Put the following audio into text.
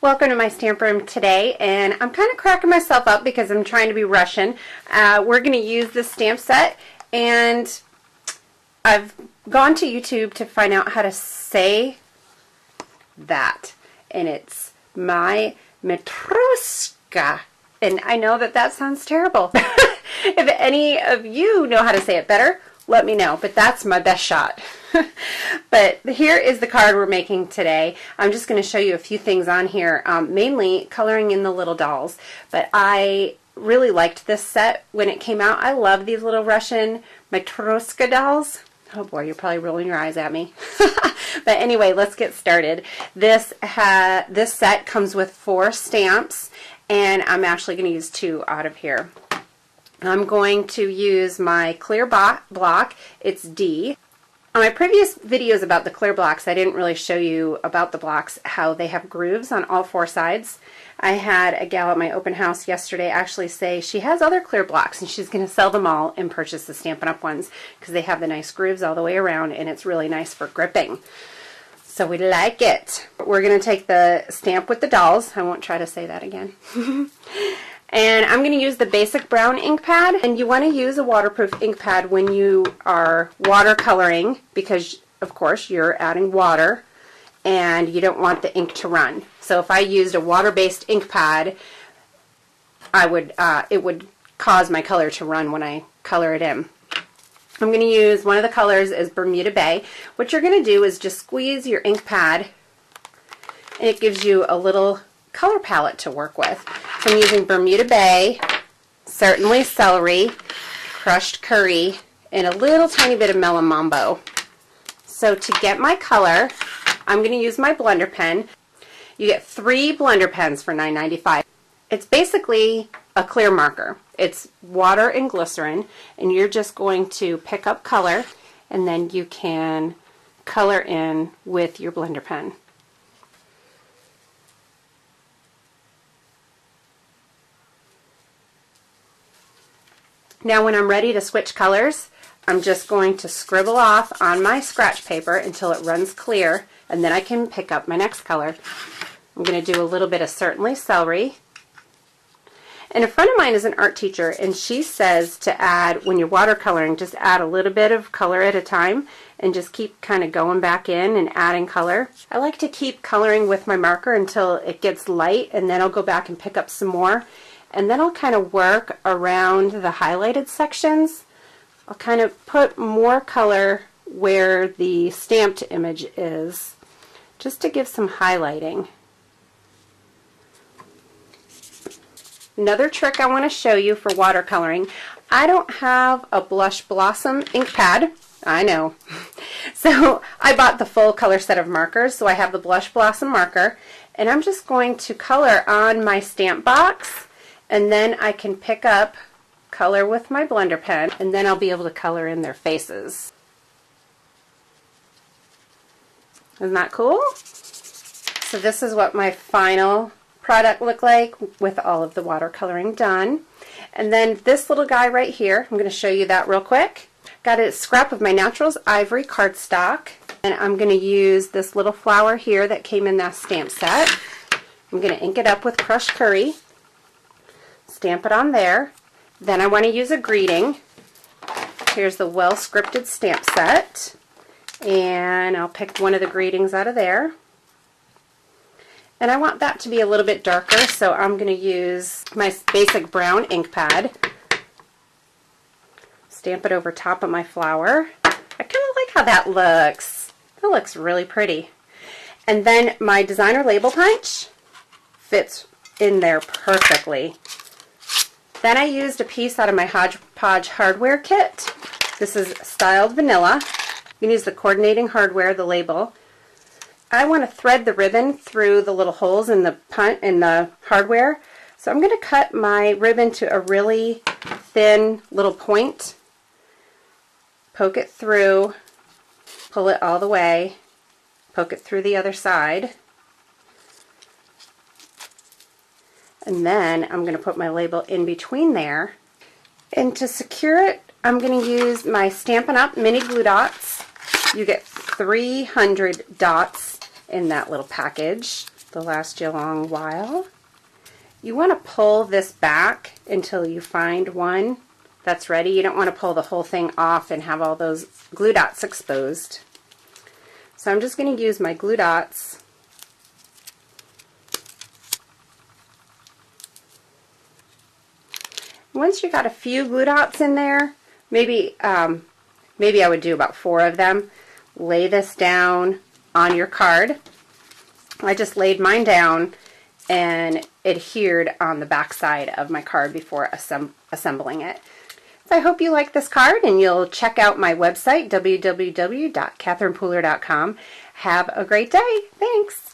Welcome to my stamp room today, and I'm kind of cracking myself up because I'm trying to be Russian. We're going to use this stamp set, and I've gone to YouTube to find out how to say that, and it's my Matryoshka, and I know that that sounds terrible. If any of you know how to say it better, let me know, but that's my best shot. But here is the card we're making today. I'm just going to show you a few things on here, mainly coloring in the little dolls. But I really liked this set when it came out. I love these little Russian Matryoshka dolls. Oh boy, you're probably rolling your eyes at me. But anyway, let's get started. This set comes with 4 stamps, and I'm actually going to use 2 out of here. I'm going to use my clear block. It's D. On my previous videos about the clear blocks, I didn't really show you about the blocks, how they have grooves on all 4 sides. I had a gal at my open house yesterday actually say she has other clear blocks and she's going to sell them all and purchase the Stampin' Up! Ones because they have the nice grooves all the way around and it's really nice for gripping. So we like it. We're going to take the stamp with the dolls. I won't try to say that again. And I'm going to use the basic brown ink pad, and you want to use a waterproof ink pad when you are watercoloring because, of course, you're adding water and you don't want the ink to run. So if I used a water-based ink pad, it would cause my color to run when I color it in. I'm going to use, one of the colors is Bermuda Bay. What you're going to do is just squeeze your ink pad, and it gives you a little color palette to work with. So I'm using Bermuda Bay, certainly celery, crushed curry, and a little tiny bit of melon mambo. So to get my color, I'm going to use my blender pen. You get 3 blender pens for $9.95. It's basically a clear marker. It's water and glycerin, and you're just going to pick up color, and then you can color in with your blender pen. Now when I'm ready to switch colors, I'm just going to scribble off on my scratch paper until it runs clear, and then I can pick up my next color. I'm going to do a little bit of certainly celery. And a friend of mine is an art teacher, and she says to add, when you're watercoloring, just add a little bit of color at a time and just keep kind of going back in and adding color. I like to keep coloring with my marker until it gets light, and then I'll go back and pick up some more. And then I'll kind of work around the highlighted sections. I'll kind of put more color where the stamped image is, just to give some highlighting. Another trick I want to show you for watercoloring, I don't have a Blush Blossom ink pad. I know. So I bought the full color set of markers, so I have the Blush Blossom marker, and I'm just going to color on my stamp box. And then I can pick up color with my blender pen, and then I'll be able to color in their faces. Isn't that cool? So this is what my final product looked like with all of the watercoloring done. And then this little guy right here, I'm going to show you that real quick. Got a scrap of my Naturals Ivory cardstock, and I'm going to use this little flower here that came in that stamp set. I'm going to ink it up with crushed curry. Stamp it on there. Then I want to use a greeting. Here's the well scripted stamp set, and I'll pick one of the greetings out of there. And I want that to be a little bit darker, so I'm going to use my basic brown ink pad. Stamp it over top of my flower. I kind of like how that looks. That looks really pretty. And then my designer label punch fits in there perfectly. Then I used a piece out of my Hodgepodge hardware kit. This is Styled Vanilla. You can use the coordinating hardware, the label. I want to thread the ribbon through the little holes in the hardware. So I'm going to cut my ribbon to a really thin little point. Poke it through, pull it all the way, poke it through the other side. And then I'm going to put my label in between there. And to secure it, I'm going to use my Stampin' Up! Mini glue dots. You get 300 dots in that little package. They'll last you a long while. You want to pull this back until you find one that's ready. You don't want to pull the whole thing off and have all those glue dots exposed. So I'm just going to use my glue dots. Once you got a few glue dots in there, maybe I would do about 4 of them. Lay this down on your card. I just laid mine down and adhered on the back side of my card before assembling it. So I hope you like this card and you'll check out my website, www.catherinepooler.com. Have a great day. Thanks.